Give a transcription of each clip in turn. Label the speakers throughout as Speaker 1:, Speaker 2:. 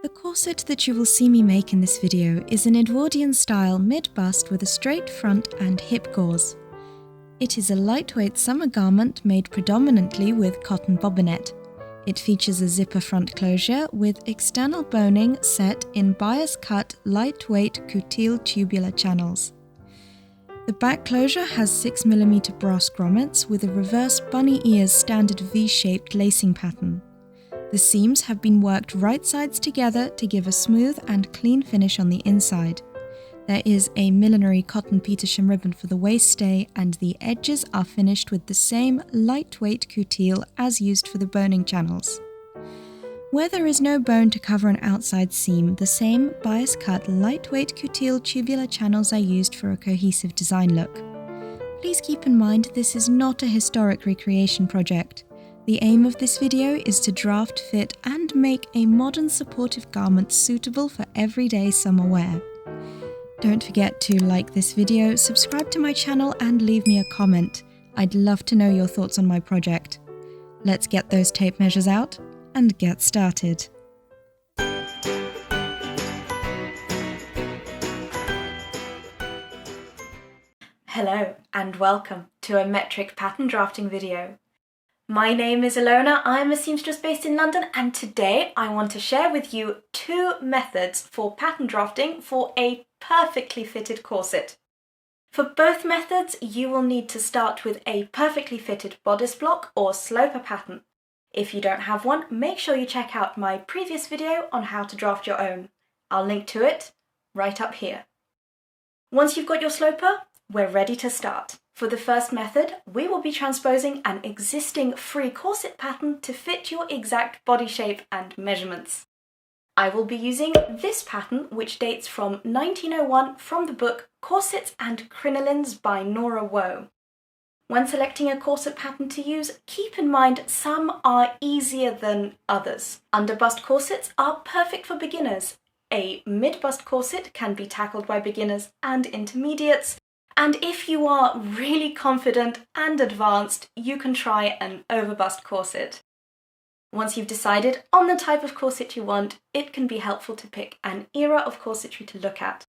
Speaker 1: The corset that you will see me make in this video is an Edwardian style mid-bust with a straight front and hip gauze. It is a lightweight summer garment made predominantly with cotton bobbinet. It features a zipper front closure with external boning set in bias cut lightweight coutil tubular channels. The back closure has 6mm brass grommets with a reverse bunny ears standard V-shaped lacing pattern. The seams have been worked right sides together to give a smooth and clean finish on the inside. There is a millinery cotton petersham ribbon for the waist stay, and the edges are finished with the same lightweight coutil as used for the boning channels. Where there is no bone to cover an outside seam, the same bias cut lightweight coutil tubular channels are used for a cohesive design look. Please keep in mind this is not a historic recreation project. The aim of this video is to draft, fit and make a modern supportive garment suitable for everyday summer wear. Don't forget to like this video, subscribe to my channel and leave me a comment. I'd love to know your thoughts on my project. Let's get those tape measures out and get started.
Speaker 2: Hello and welcome to a metric pattern drafting video. My name is Ilona, I am a seamstress based in London, and today I want to share with you two methods for pattern drafting for a perfectly fitted corset. For both methods, you will need to start with a perfectly fitted bodice block or sloper pattern. If you don't have one, make sure you check out my previous video on how to draft your own. I'll link to it right up here. Once you've got your sloper, we're ready to start. For the first method, we will be transposing an existing free corset pattern to fit your exact body shape and measurements. I will be using this pattern, which dates from 1901 from the book Corsets and Crinolines by Nora Woe. When selecting a corset pattern to use, keep in mind some are easier than others. Underbust corsets are perfect for beginners. A mid-bust corset can be tackled by beginners and intermediates. And if you are really confident and advanced, you can try an overbust corset. Once you've decided on the type of corset you want, it can be helpful to pick an era of corsetry to look at.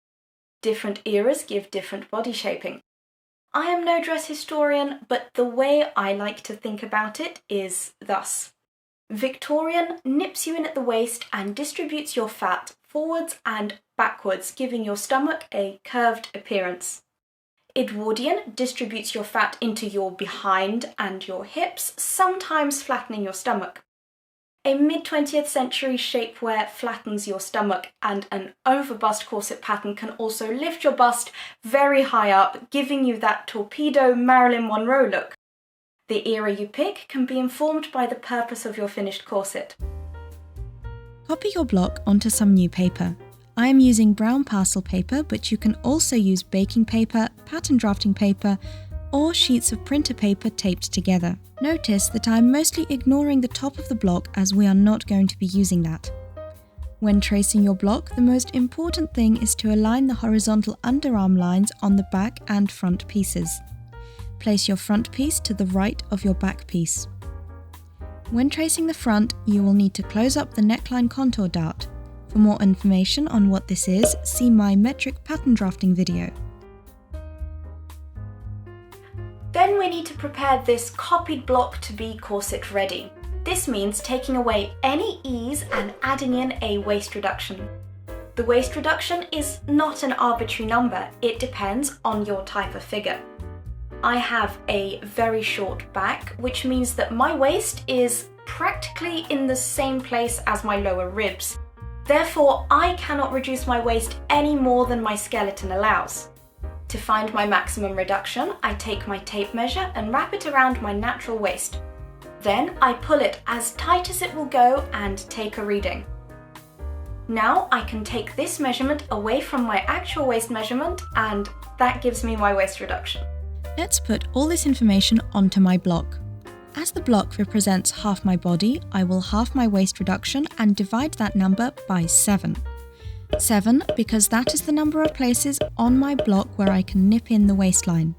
Speaker 2: Different eras give different body shaping. I am no dress historian, but the way I like to think about it is thus. Victorian nips you in at the waist and distributes your fat forwards and backwards, giving your stomach a curved appearance. Edwardian distributes your fat into your behind and your hips, sometimes flattening your stomach. A mid-20th century shapewear flattens your stomach, and an overbust corset pattern can also lift your bust very high up, giving you that torpedo Marilyn Monroe look. The era you pick can be informed by the purpose of your finished corset.
Speaker 1: Copy your block onto some new paper. I am using brown parcel paper, but you can also use baking paper, pattern drafting paper, or sheets of printer paper taped together. Notice that I am mostly ignoring the top of the block as we are not going to be using that. When tracing your block, the most important thing is to align the horizontal underarm lines on the back and front pieces. Place your front piece to the right of your back piece. When tracing the front, you will need to close up the neckline contour dart. For more information on what this is, see my metric pattern drafting video.
Speaker 2: Then we need to prepare this copied block to be corset ready. This means taking away any ease and adding in a waist reduction. The waist reduction is not an arbitrary number, it depends on your type of figure. I have a very short back, which means that my waist is practically in the same place as my lower ribs. Therefore, I cannot reduce my waist any more than my skeleton allows. To find my maximum reduction, I take my tape measure and wrap it around my natural waist. Then I pull it as tight as it will go and take a reading. Now I can take this measurement away from my actual waist measurement, and that gives me my waist reduction.
Speaker 1: Let's put all this information onto my block. As the block represents half my body, I will half my waist reduction and divide that number by 7. 7 because that is the number of places on my block where I can nip in the waistline.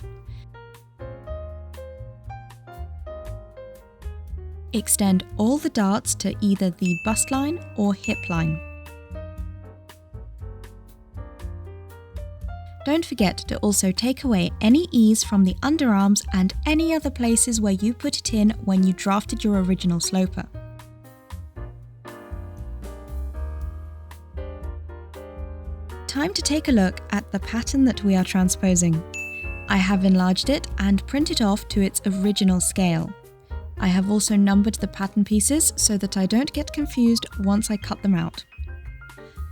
Speaker 1: Extend all the darts to either the bust line or hip line. Don't forget to also take away any ease from the underarms and any other places where you put it in when you drafted your original sloper. Time to take a look at the pattern that we are transposing. I have enlarged it and printed off to its original scale. I have also numbered the pattern pieces so that I don't get confused once I cut them out.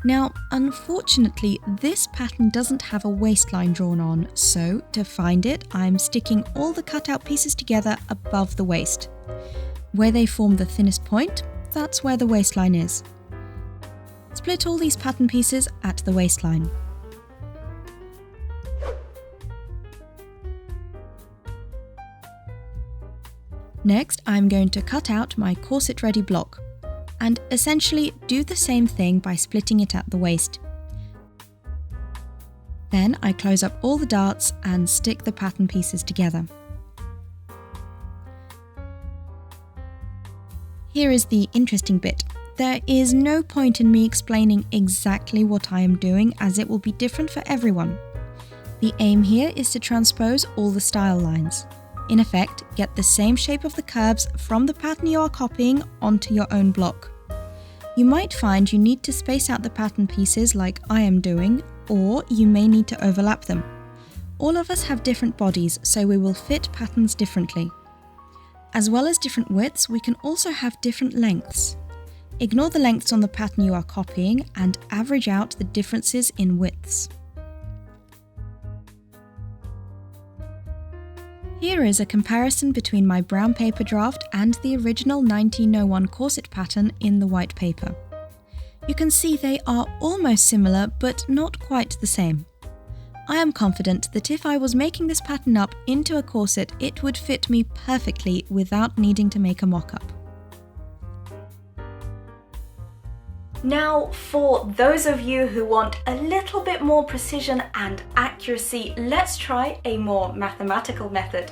Speaker 1: Now, unfortunately, this pattern doesn't have a waistline drawn on, so to find it, I'm sticking all the cutout pieces together above the waist. Where they form the thinnest point, that's where the waistline is. Split all these pattern pieces at the waistline. Next, I'm going to cut out my corset ready block and essentially do the same thing by splitting it at the waist. Then I close up all the darts and stick the pattern pieces together. Here is the interesting bit. There is no point in me explaining exactly what I am doing, as it will be different for everyone. The aim here is to transpose all the style lines. In effect, get the same shape of the curves from the pattern you are copying onto your own block. You might find you need to space out the pattern pieces like I am doing, or you may need to overlap them. All of us have different bodies, so we will fit patterns differently. As well as different widths, we can also have different lengths. Ignore the lengths on the pattern you are copying and average out the differences in widths. Here is a comparison between my brown paper draft and the original 1901 corset pattern in the white paper. You can see they are almost similar, but not quite the same. I am confident that if I was making this pattern up into a corset, it would fit me perfectly without needing to make a mock-up.
Speaker 2: Now, for those of you who want a little bit more precision and accuracy, let's try a more mathematical method.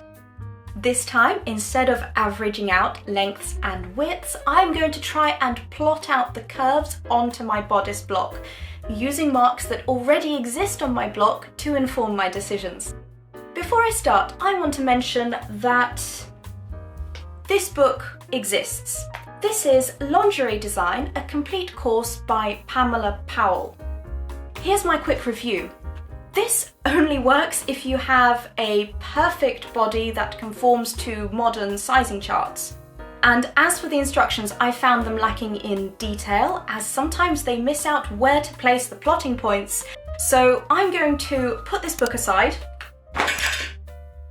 Speaker 2: This time, instead of averaging out lengths and widths, I'm going to try and plot out the curves onto my bodice block, using marks that already exist on my block to inform my decisions. Before I start, I want to mention that this book exists. This is Lingerie Design, a complete course by Pamela Powell. Here's my quick review. This only works if you have a perfect body that conforms to modern sizing charts. And as for the instructions, I found them lacking in detail, as sometimes they miss out where to place the plotting points. So I'm going to put this book aside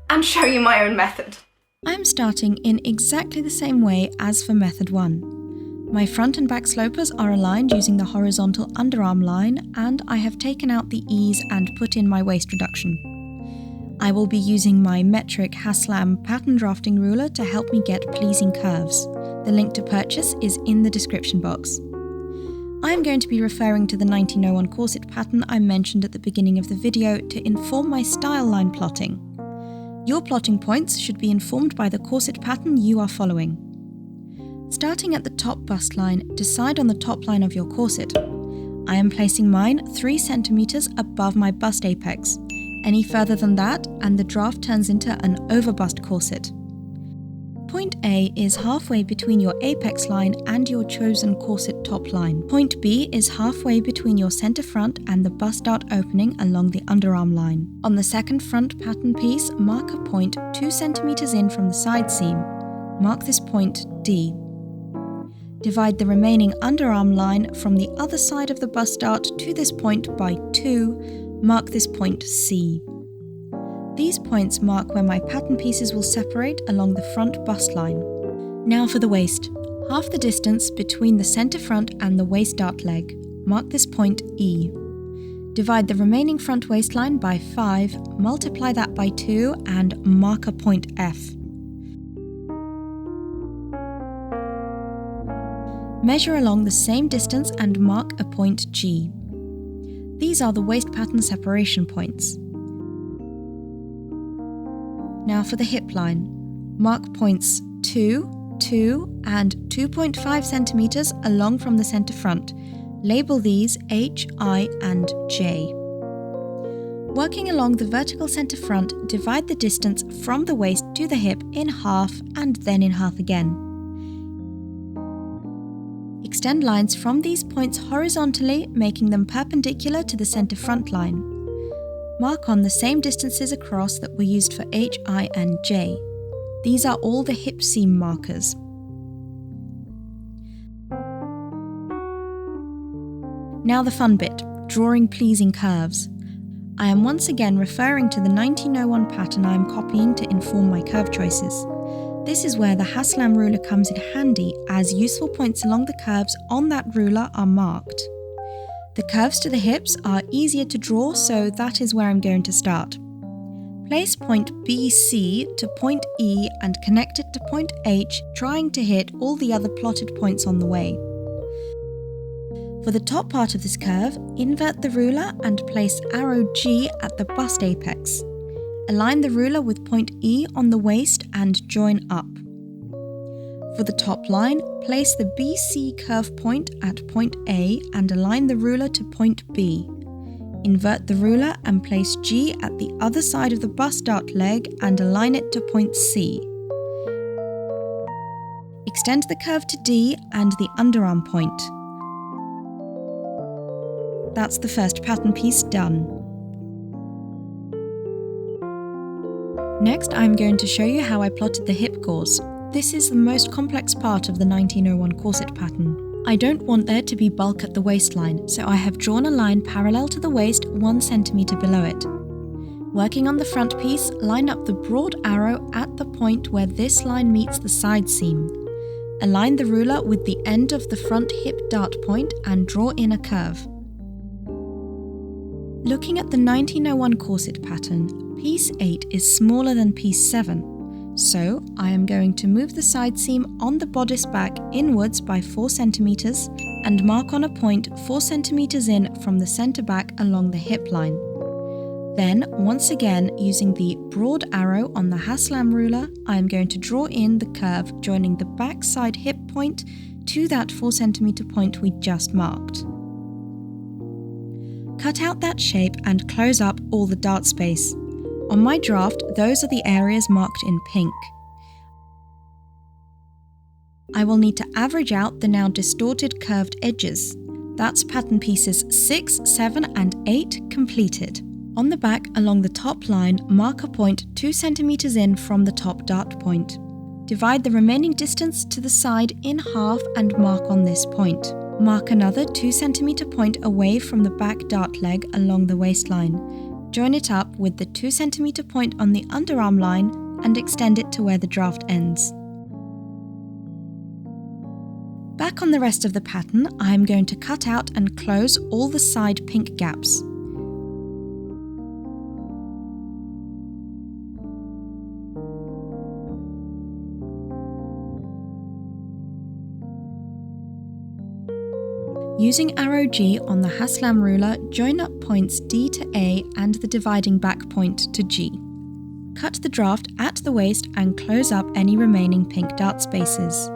Speaker 2: and show you my own method.
Speaker 1: I'm starting in exactly the same way as for method 1. My front and back slopers are aligned using the horizontal underarm line, and I have taken out the ease and put in my waist reduction. I will be using my metric Haslam pattern drafting ruler to help me get pleasing curves. The link to purchase is in the description box. I am going to be referring to the 1901 corset pattern I mentioned at the beginning of the video to inform my style line plotting. Your plotting points should be informed by the corset pattern you are following. Starting at the top bust line, decide on the top line of your corset. I am placing mine 3 centimeters above my bust apex. Any further than that, and the draft turns into an overbust corset. Point A is halfway between your apex line and your chosen corset top line. Point B is halfway between your center front and the bust dart opening along the underarm line. On the second front pattern piece, mark a point 2 centimeters in from the side seam. Mark this point D. Divide the remaining underarm line from the other side of the bust dart to this point by 2. Mark this point C. These points mark where my pattern pieces will separate along the front bust line. Now for the waist. Half the distance between the center front and the waist dart leg. Mark this point E. Divide the remaining front waistline by 5, multiply that by 2 and mark a point F. Measure along the same distance and mark a point G. These are the waist pattern separation points. Now for the hip line. Mark points 2, 2 and 2.5 centimeters along from the center front. Label these H, I and J. Working along the vertical centre front, divide the distance from the waist to the hip in half and then in half again. Extend lines from these points horizontally, making them perpendicular to the centre front line. Mark on the same distances across that were used for H, I and J. These are all the hip seam markers. Now the fun bit, drawing pleasing curves. I am once again referring to the 1901 pattern I am copying to inform my curve choices. This is where the Haslam ruler comes in handy, as useful points along the curves on that ruler are marked. The curves to the hips are easier to draw, so that is where I'm going to start. Place point BC to point E and connect it to point H, trying to hit all the other plotted points on the way. For the top part of this curve, invert the ruler and place arrow G at the bust apex. Align the ruler with point E on the waist and join up. For the top line, place the BC curve point at point A and align the ruler to point B. Invert the ruler and place G at the other side of the bust dart leg and align it to point C. Extend the curve to D and the underarm point. That's the first pattern piece done. Next, I'm going to show you how I plotted the hip gauze. This is the most complex part of the 1901 corset pattern. I don't want there to be bulk at the waistline, so I have drawn a line parallel to the waist 1 centimeter below it. Working on the front piece, line up the broad arrow at the point where this line meets the side seam. Align the ruler with the end of the front hip dart point and draw in a curve. Looking at the 1901 corset pattern, piece 8 is smaller than piece 7, so I am going to move the side seam on the bodice back inwards by 4 centimeters and mark on a point 4 centimeters in from the centre back along the hip line. Then, once again, using the broad arrow on the Haslam ruler, I am going to draw in the curve joining the back side hip point to that 4 centimeter point we just marked. Cut out that shape and close up all the dart space. On my draft, those are the areas marked in pink. I will need to average out the now distorted curved edges. That's pattern pieces 6, 7 and 8 completed. On the back along the top line, mark a point 2 centimeters in from the top dart point. Divide the remaining distance to the side in half and mark on this point. Mark another 2 centimeter point away from the back dart leg along the waistline. Join it up with the 2 centimeter point on the underarm line and extend it to where the draft ends. Back on the rest of the pattern, I am going to cut out and close all the side pink gaps. Using arrow G on the Haslam ruler, join up points D to A and the dividing back point to G. Cut the draft at the waist and close up any remaining pink dart spaces.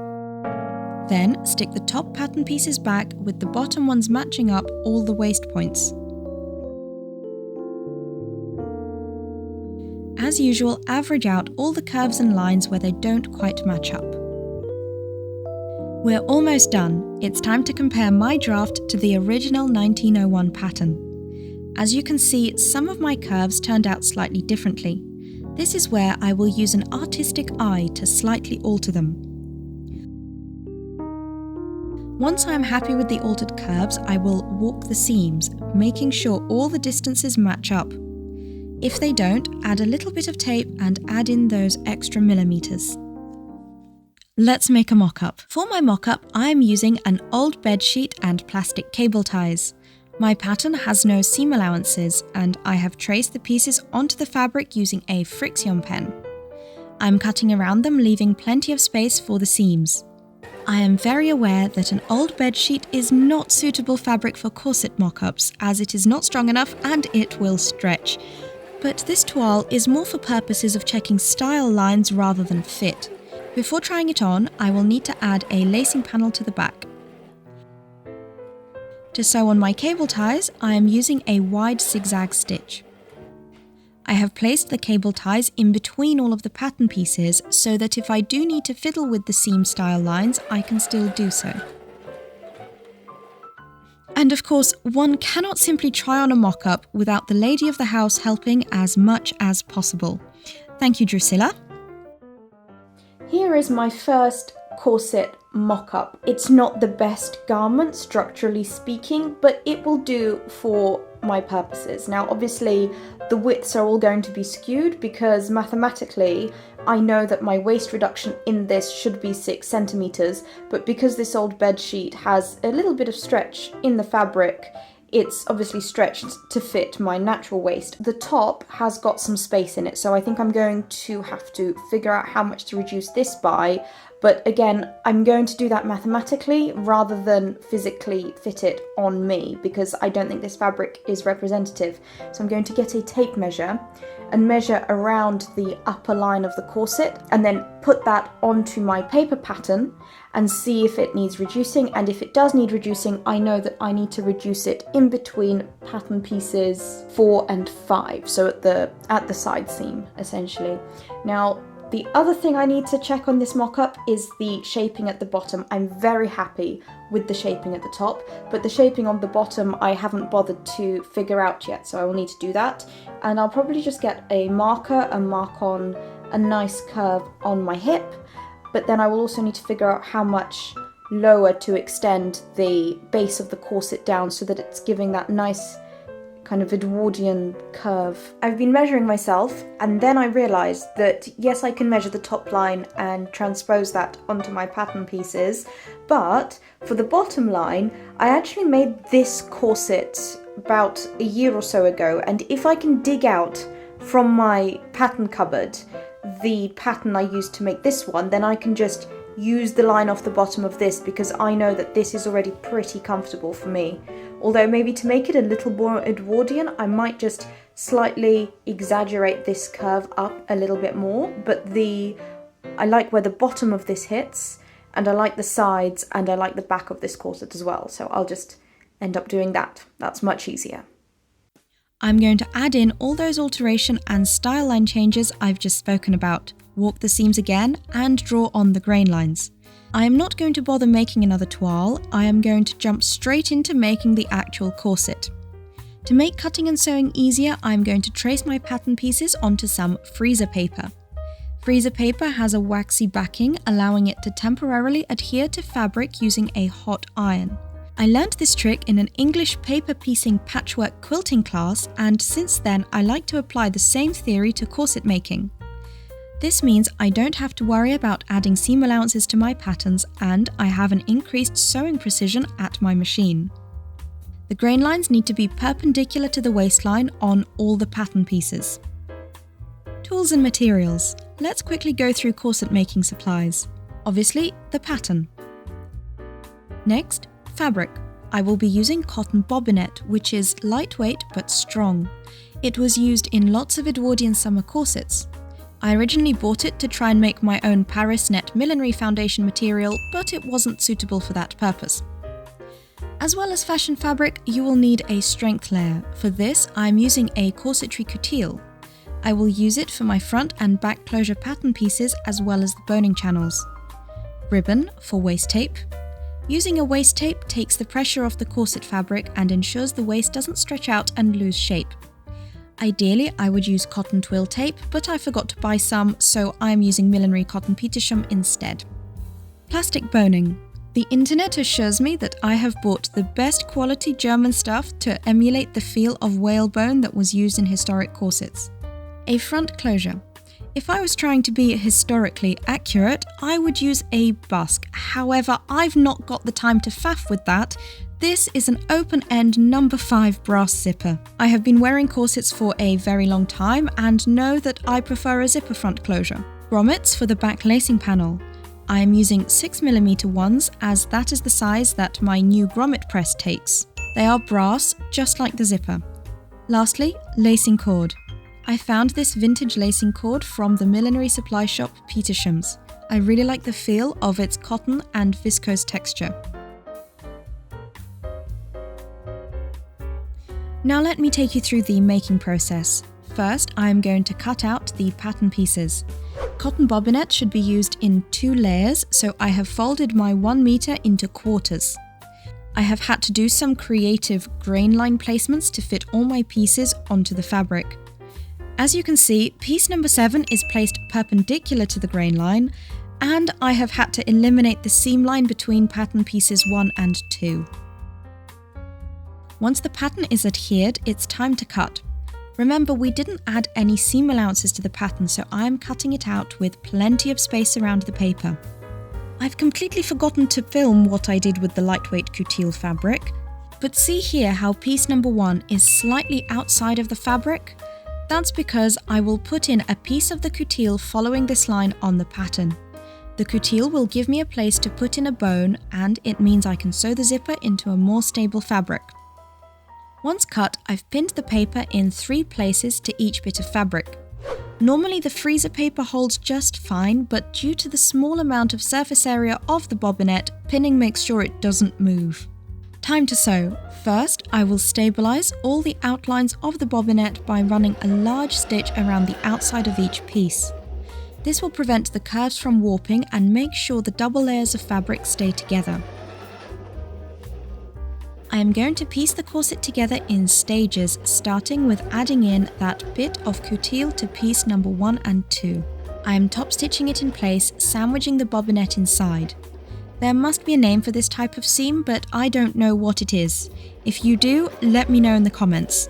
Speaker 1: Then stick the top pattern pieces back with the bottom ones matching up all the waist points. As usual, average out all the curves and lines where they don't quite match up. We're almost done. It's time to compare my draft to the original 1901 pattern. As you can see, some of my curves turned out slightly differently. This is where I will use an artistic eye to slightly alter them. Once I am happy with the altered curves, I will walk the seams, making sure all the distances match up. If they don't, add a little bit of tape and add in those extra millimeters. Let's make a mock-up. For my mock-up, I am using an old bedsheet and plastic cable ties. My pattern has no seam allowances, and I have traced the pieces onto the fabric using a Frixion pen. I'm cutting around them, leaving plenty of space for the seams. I am very aware that an old bedsheet is not suitable fabric for corset mock-ups, as it is not strong enough and it will stretch. But this toile is more for purposes of checking style lines rather than fit. Before trying it on, I will need to add a lacing panel to the back. To sew on my cable ties, I am using a wide zigzag stitch. I have placed the cable ties in between all of the pattern pieces so that if I do need to fiddle with the seam style lines, I can still do so. And of course, one cannot simply try on a mock-up without the lady of the house helping as much as possible. Thank you, Drusilla.
Speaker 2: Here is my first corset mock-up. It's not the best garment, structurally speaking, but it will do for my purposes. Now, obviously, the widths are all going to be skewed because mathematically, I know that my waist reduction in this should be 6 centimeters, but because this old bed sheet has a little bit of stretch in the fabric, it's obviously stretched to fit my natural waist. The top has got some space in it, so I think I'm going to have to figure out how much to reduce this by, but again, I'm going to do that mathematically rather than physically fit it on me because I don't think this fabric is representative. So I'm going to get a tape measure and measure around the upper line of the corset and then put that onto my paper pattern and see if it needs reducing, and if it does need reducing, I know that I need to reduce it in between pattern pieces 4 and 5, so at the side seam essentially. Now, the other thing I need to check on this mock-up is the shaping at the bottom. I'm very happy with the shaping at the top, but the shaping on the bottom I haven't bothered to figure out yet, so I will need to do that. And I'll probably just get a marker and mark on a nice curve on my hip, but then I will also need to figure out how much lower to extend the base of the corset down so that it's giving that nice kind of Edwardian curve. I've been measuring myself and then I realised that yes, I can measure the top line and transpose that onto my pattern pieces, but for the bottom line I actually made this corset about a year or so ago, and if I can dig out from my pattern cupboard the pattern I used to make this one, then I can just use the line off the bottom of this because I know that this is already pretty comfortable for me. Although maybe to make it a little more Edwardian, I might just slightly exaggerate this curve up a little bit more, but I like where the bottom of this hits, and I like the sides, and I like the back of this corset as well, so I'll just end up doing that. That's much easier.
Speaker 1: I'm going to add in all those alteration and style line changes I've just spoken about, walk the seams again, and draw on the grain lines. I am not going to bother making another toile, I am going to jump straight into making the actual corset. To make cutting and sewing easier, I'm going to trace my pattern pieces onto some freezer paper. Freezer paper has a waxy backing, allowing it to temporarily adhere to fabric using a hot iron. I learnt this trick in an English paper piecing patchwork quilting class, and since then I like to apply the same theory to corset making. This means I don't have to worry about adding seam allowances to my patterns, and I have an increased sewing precision at my machine. The grain lines need to be perpendicular to the waistline on all the pattern pieces. Tools and materials. Let's quickly go through corset making supplies. Obviously, the pattern. Next, fabric. I will be using cotton bobbinet, which is lightweight but strong. It was used in lots of Edwardian summer corsets. I originally bought it to try and make my own Paris net millinery foundation material, but it wasn't suitable for that purpose. As well as fashion fabric, you will need a strength layer. For this, I'm using a corsetry coutil. I will use it for my front and back closure pattern pieces as well as the boning channels. Ribbon for waist tape. Using a waist tape takes the pressure off the corset fabric and ensures the waist doesn't stretch out and lose shape. Ideally, I would use cotton twill tape, but I forgot to buy some, so I'm using Millinery cotton petersham instead. Plastic boning. The internet assures me that I have bought the best quality German stuff to emulate the feel of whalebone that was used in historic corsets. A front closure. If I was trying to be historically accurate, I would use a busk. However, I've not got the time to faff with that. This is an open-end number 5 brass zipper. I have been wearing corsets for a very long time and know that I prefer a zipper front closure. Grommets for the back lacing panel. I am using 6mm ones as that is the size that my new grommet press takes. They are brass, just like the zipper. Lastly, lacing cord. I found this vintage lacing cord from the millinery supply shop Petersham's. I really like the feel of its cotton and viscose texture. Now let me take you through the making process. First, I am going to cut out the pattern pieces. Cotton bobbinet should be used in 2 layers, so I have folded my 1 meter into quarters. I have had to do some creative grain line placements to fit all my pieces onto the fabric. As you can see, piece number 7 is placed perpendicular to the grain line, and I have had to eliminate the seam line between pattern pieces 1 and 2. Once the pattern is adhered, it's time to cut. Remember, we didn't add any seam allowances to the pattern, so I am cutting it out with plenty of space around the paper. I've completely forgotten to film what I did with the lightweight coutil fabric, but see here how piece number 1 is slightly outside of the fabric? That's because I will put in a piece of the coutil following this line on the pattern. The coutil will give me a place to put in a bone, and it means I can sew the zipper into a more stable fabric. Once cut, I've pinned the paper in 3 places to each bit of fabric. Normally the freezer paper holds just fine, but due to the small amount of surface area of the bobbinet, pinning makes sure it doesn't move. Time to sew. First, I will stabilise all the outlines of the bobbinet by running a large stitch around the outside of each piece. This will prevent the curves from warping and make sure the double layers of fabric stay together. I am going to piece the corset together in stages, starting with adding in that bit of coutil to piece number 1 and 2. I am top stitching it in place, sandwiching the bobbinet inside. There must be a name for this type of seam, but I don't know what it is. If you do, let me know in the comments.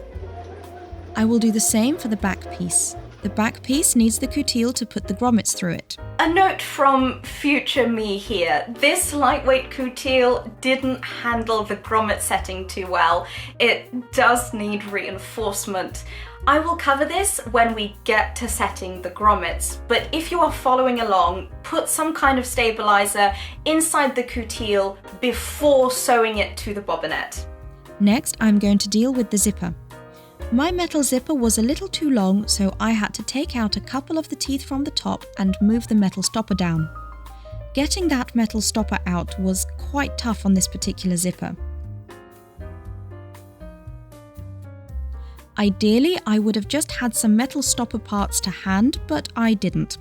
Speaker 1: I will do the same for the back piece. The back piece needs the coutil to put the grommets through it.
Speaker 2: A note from future me here. This lightweight coutil didn't handle the grommet setting too well. It does need reinforcement. I will cover this when we get to setting the grommets, but if you are following along, put some kind of stabilizer inside the coutil before sewing it to the bobbinet.
Speaker 1: Next, I'm going to deal with the zipper. My metal zipper was a little too long, so I had to take out a couple of the teeth from the top and move the metal stopper down. Getting that metal stopper out was quite tough on this particular zipper. Ideally, I would have just had some metal stopper parts to hand, but I didn't.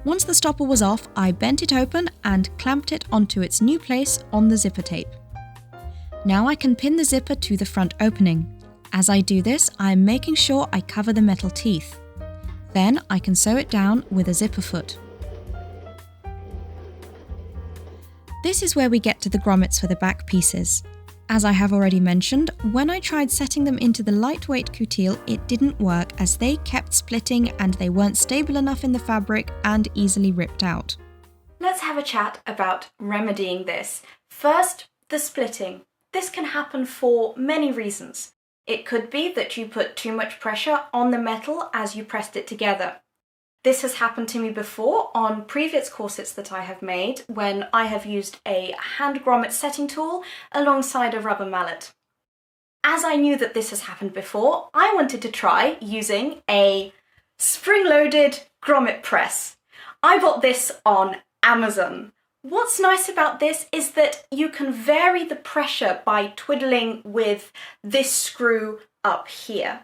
Speaker 1: Once the stopper was off, I bent it open and clamped it onto its new place on the zipper tape. Now I can pin the zipper to the front opening. As I do this, I am making sure I cover the metal teeth. Then I can sew it down with a zipper foot. This is where we get to the grommets for the back pieces. As I have already mentioned, when I tried setting them into the lightweight coutil, it didn't work as they kept splitting and they weren't stable enough in the fabric and easily ripped out.
Speaker 2: Let's have a chat about remedying this. First, the splitting. This can happen for many reasons. It could be that you put too much pressure on the metal as you pressed it together. This has happened to me before on previous corsets that I have made when I have used a hand grommet setting tool alongside a rubber mallet. As I knew that this has happened before, I wanted to try using a spring-loaded grommet press. I bought this on Amazon. What's nice about this is that you can vary the pressure by twiddling with this screw up here.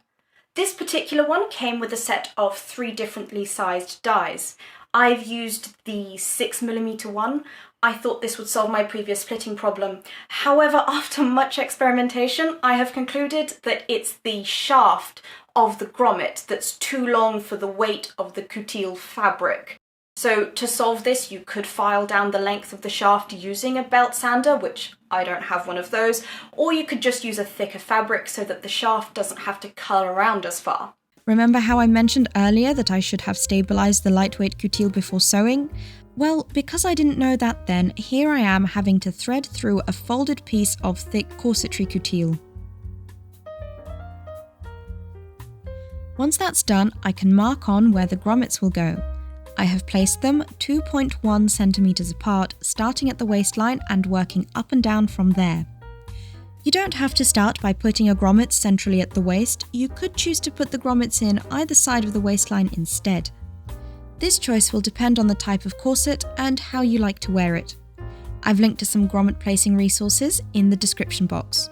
Speaker 2: This particular one came with a set of 3 differently sized dies. I've used the 6mm one. I thought this would solve my previous splitting problem. However, after much experimentation, I have concluded that it's the shaft of the grommet that's too long for the weight of the coutil fabric. So to solve this, you could file down the length of the shaft using a belt sander, which I don't have one of those, or you could just use a thicker fabric so that the shaft doesn't have to curl around as far.
Speaker 1: Remember how I mentioned earlier that I should have stabilised the lightweight coutil before sewing? Well, because I didn't know that then, here I am having to thread through a folded piece of thick corsetry coutil. Once that's done, I can mark on where the grommets will go. I have placed them 2.1 centimeters apart, starting at the waistline and working up and down from there. You don't have to start by putting a grommet centrally at the waist. You could choose to put the grommets in either side of the waistline instead. This choice will depend on the type of corset and how you like to wear it. I've linked to some grommet placing resources in the description box.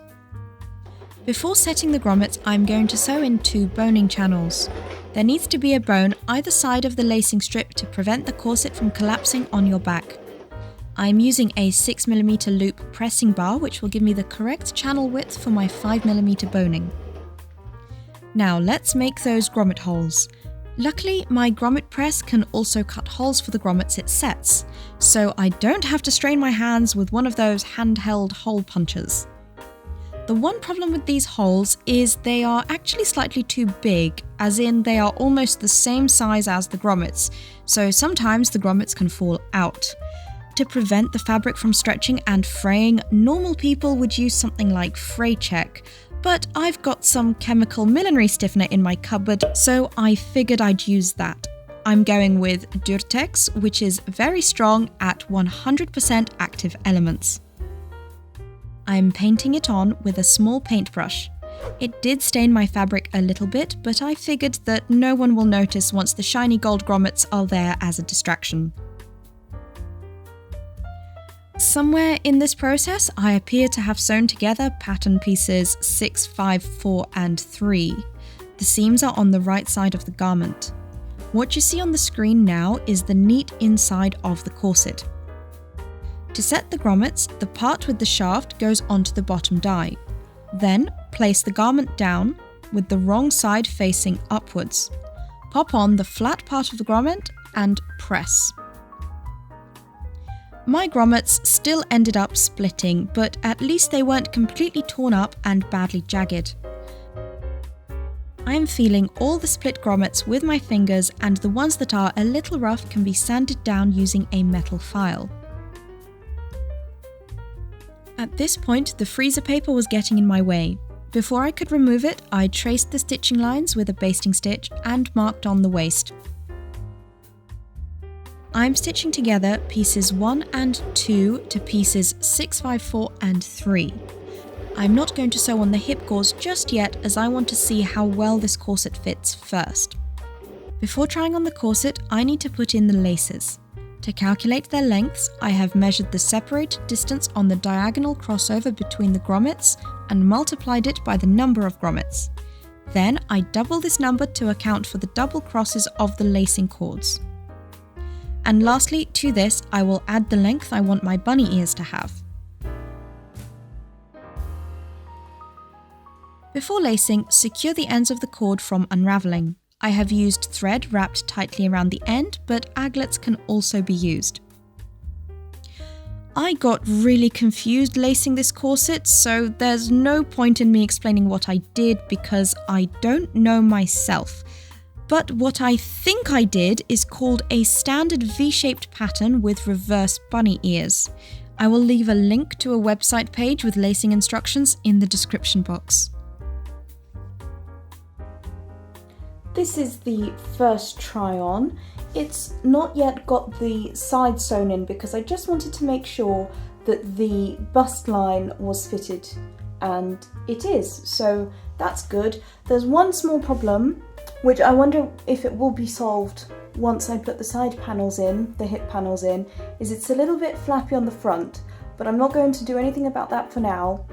Speaker 1: Before setting the grommets, I'm going to sew in 2 boning channels. There needs to be a bone either side of the lacing strip to prevent the corset from collapsing on your back. I'm using a 6mm loop pressing bar, which will give me the correct channel width for my 5mm boning. Now let's make those grommet holes. Luckily, my grommet press can also cut holes for the grommets it sets, so I don't have to strain my hands with one of those handheld hole punchers. The one problem with these holes is they are actually slightly too big, as in they are almost the same size as the grommets, so sometimes the grommets can fall out. To prevent the fabric from stretching and fraying, normal people would use something like fray check, but I've got some chemical millinery stiffener in my cupboard, so I figured I'd use that. I'm going with Durtex, which is very strong at 100% active elements. I'm painting it on with a small paintbrush. It did stain my fabric a little bit, but I figured that no one will notice once the shiny gold grommets are there as a distraction. Somewhere in this process, I appear to have sewn together pattern pieces 6, 5, 4 and 3. The seams are on the right side of the garment. What you see on the screen now is the neat inside of the corset. To set the grommets, the part with the shaft goes onto the bottom die. Then, place the garment down with the wrong side facing upwards. Pop on the flat part of the grommet and press. My grommets still ended up splitting, but at least they weren't completely torn up and badly jagged. I am feeling all the split grommets with my fingers, and the ones that are a little rough can be sanded down using a metal file. At this point, the freezer paper was getting in my way. Before I could remove it, I traced the stitching lines with a basting stitch and marked on the waist. I'm stitching together pieces 1 and 2 to pieces 6, 5, 4 and 3. I'm not going to sew on the hip gauze just yet, as I want to see how well this corset fits first. Before trying on the corset, I need to put in the laces. To calculate their lengths, I have measured the separated distance on the diagonal crossover between the grommets and multiplied it by the number of grommets. Then I double this number to account for the double crosses of the lacing cords. And lastly, to this, I will add the length I want my bunny ears to have. Before lacing, secure the ends of the cord from unravelling. I have used thread wrapped tightly around the end, but aglets can also be used. I got really confused lacing this corset, so there's no point in me explaining what I did because I don't know myself. But what I think I did is called a standard V-shaped pattern with reverse bunny ears. I will leave a link to a website page with lacing instructions in the description box.
Speaker 2: This is the first try on. It's not yet got the side sewn in because I just wanted to make sure that the bust line was fitted, and it is, so that's good. There's one small problem, which I wonder if it will be solved once I put the side panels in, the hip panels in, is it's a little bit flappy on the front, but I'm not going to do anything about that for now.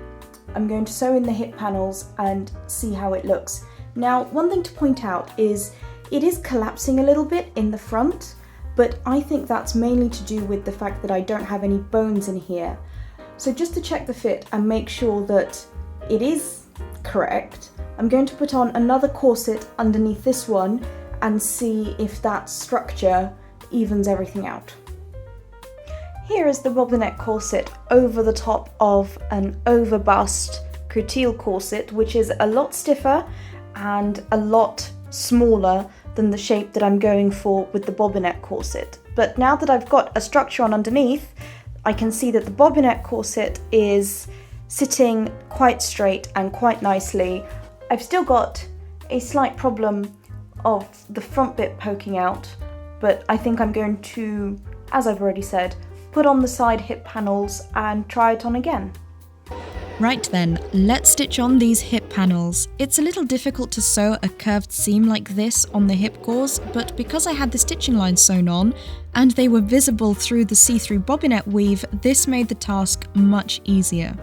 Speaker 2: I'm going to sew in the hip panels and see how it looks. Now, one thing to point out is it is collapsing a little bit in the front, but I think that's mainly to do with the fact that I don't have any bones in here. So just to check the fit and make sure that it is correct, I'm going to put on another corset underneath this one and see if that structure evens everything out. Here is the bobbinet corset over the top of an overbust coutil corset, which is a lot stiffer and a lot smaller than the shape that I'm going for with the bobbinet corset. But now that I've got a structure on underneath, I can see that the bobbinet corset is sitting quite straight and quite nicely. I've still got a slight problem of the front bit poking out, but I think I'm going to, as I've already said, put on the side hip panels and try it on again.
Speaker 1: Right then, let's stitch on these hip panels. It's a little difficult to sew a curved seam like this on the hip gauze, but because I had the stitching lines sewn on, and they were visible through the see-through bobbinet weave, this made the task much easier.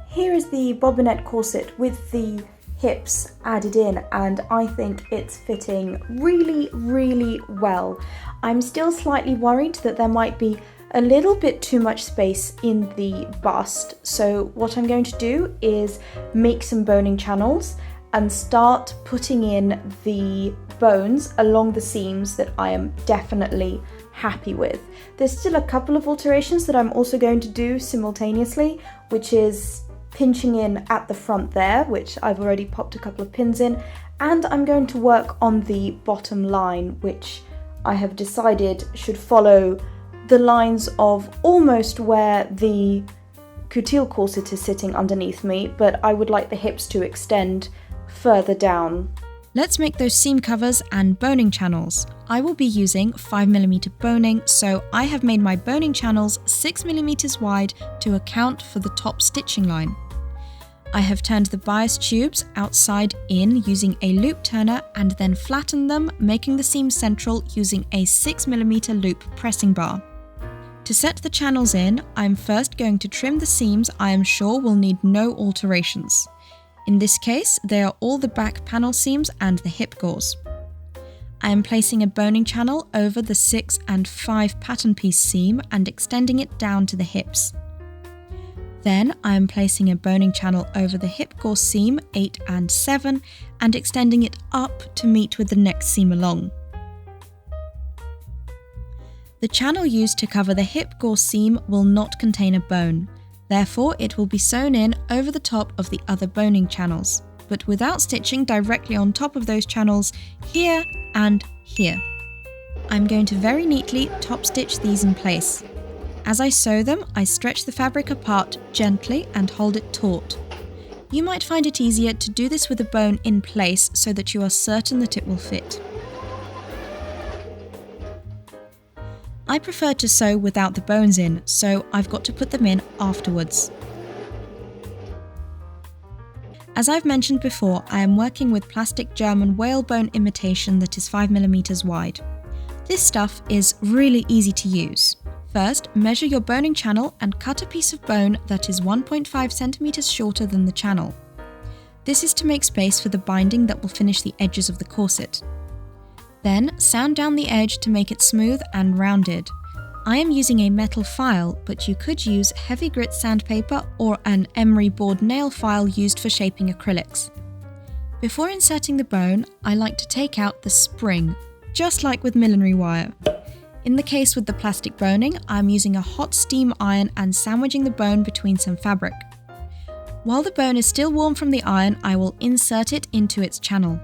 Speaker 2: here is the bobbinet corset with the hips added in, and I think it's fitting really, really well. I'm still slightly worried that there might be a little bit too much space in the bust, so what I'm going to do is make some boning channels and start putting in the bones along the seams that I am definitely happy with. There's still a couple of alterations that I'm also going to do simultaneously, which is pinching in at the front there, which I've already popped a couple of pins in, and I'm going to work on the bottom line, which I have decided should follow the lines of almost where the coutil corset is sitting underneath me, but I would like the hips to extend further down.
Speaker 1: Let's make those seam covers and boning channels. I will be using 5mm boning, so I have made my boning channels 6mm wide to account for the top stitching line. I have turned the bias tubes outside in using a loop turner and then flattened them, making the seam central using a 6mm loop pressing bar. To set the channels in, I'm first going to trim the seams I am sure will need no alterations. In this case, they are all the back panel seams and the hip gauze. I am placing a boning channel over the 6 and 5 pattern piece seam and extending it down to the hips. Then I am placing a boning channel over the hip gauze seam 8 and 7 and extending it up to meet with the next seam along. The channel used to cover the hip gauze seam will not contain a bone, therefore it will be sewn in over the top of the other boning channels, but without stitching directly on top of those channels here and here. I'm going to very neatly top stitch these in place. As I sew them, I stretch the fabric apart gently and hold it taut. You might find it easier to do this with a bone in place so that you are certain that it will fit. I prefer to sew without the bones in, so I've got to put them in afterwards. As I've mentioned before, I am working with plastic German whalebone imitation that is 5mm wide. This stuff is really easy to use. First, measure your boning channel and cut a piece of bone that is 1.5 cm shorter than the channel. This is to make space for the binding that will finish the edges of the corset. Then, sand down the edge to make it smooth and rounded. I am using a metal file, but you could use heavy grit sandpaper or an emery board nail file used for shaping acrylics. Before inserting the bone, I like to take out the spring, just like with millinery wire. In the case with the plastic boning, I'm using a hot steam iron and sandwiching the bone between some fabric. While the bone is still warm from the iron, I will insert it into its channel.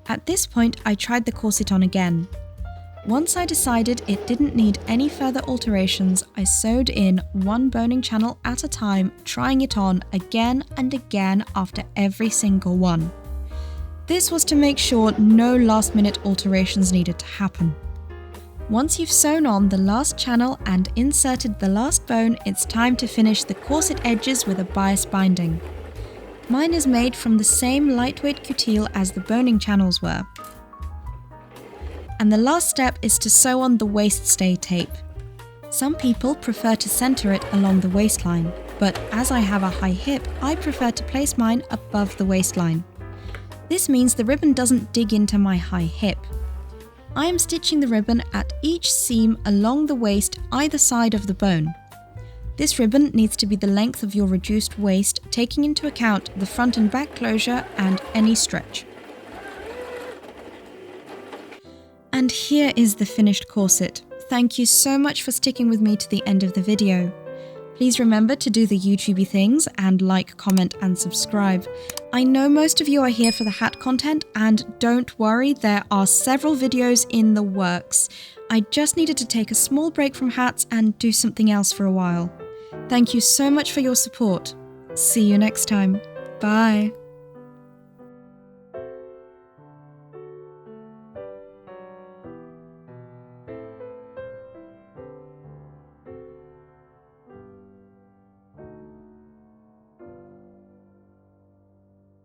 Speaker 1: At this point, I tried the corset on again. Once I decided it didn't need any further alterations, I sewed in one boning channel at a time, trying it on again and again after every single one. This was to make sure no last-minute alterations needed to happen. Once you've sewn on the last channel and inserted the last bone, it's time to finish the corset edges with a bias binding. Mine is made from the same lightweight coutil as the boning channels were. And the last step is to sew on the waist stay tape. Some people prefer to center it along the waistline, but as I have a high hip, I prefer to place mine above the waistline. This means the ribbon doesn't dig into my high hip. I am stitching the ribbon at each seam along the waist either side of the bone. This ribbon needs to be the length of your reduced waist, taking into account the front and back closure and any stretch. And here is the finished corset. Thank you so much for sticking with me to the end of the video. Please remember to do the YouTubey things and like, comment and subscribe. I know most of you are here for the hat content, and don't worry, there are several videos in the works. I just needed to take a small break from hats and do something else for a while. Thank you so much for your support. See you next time. Bye.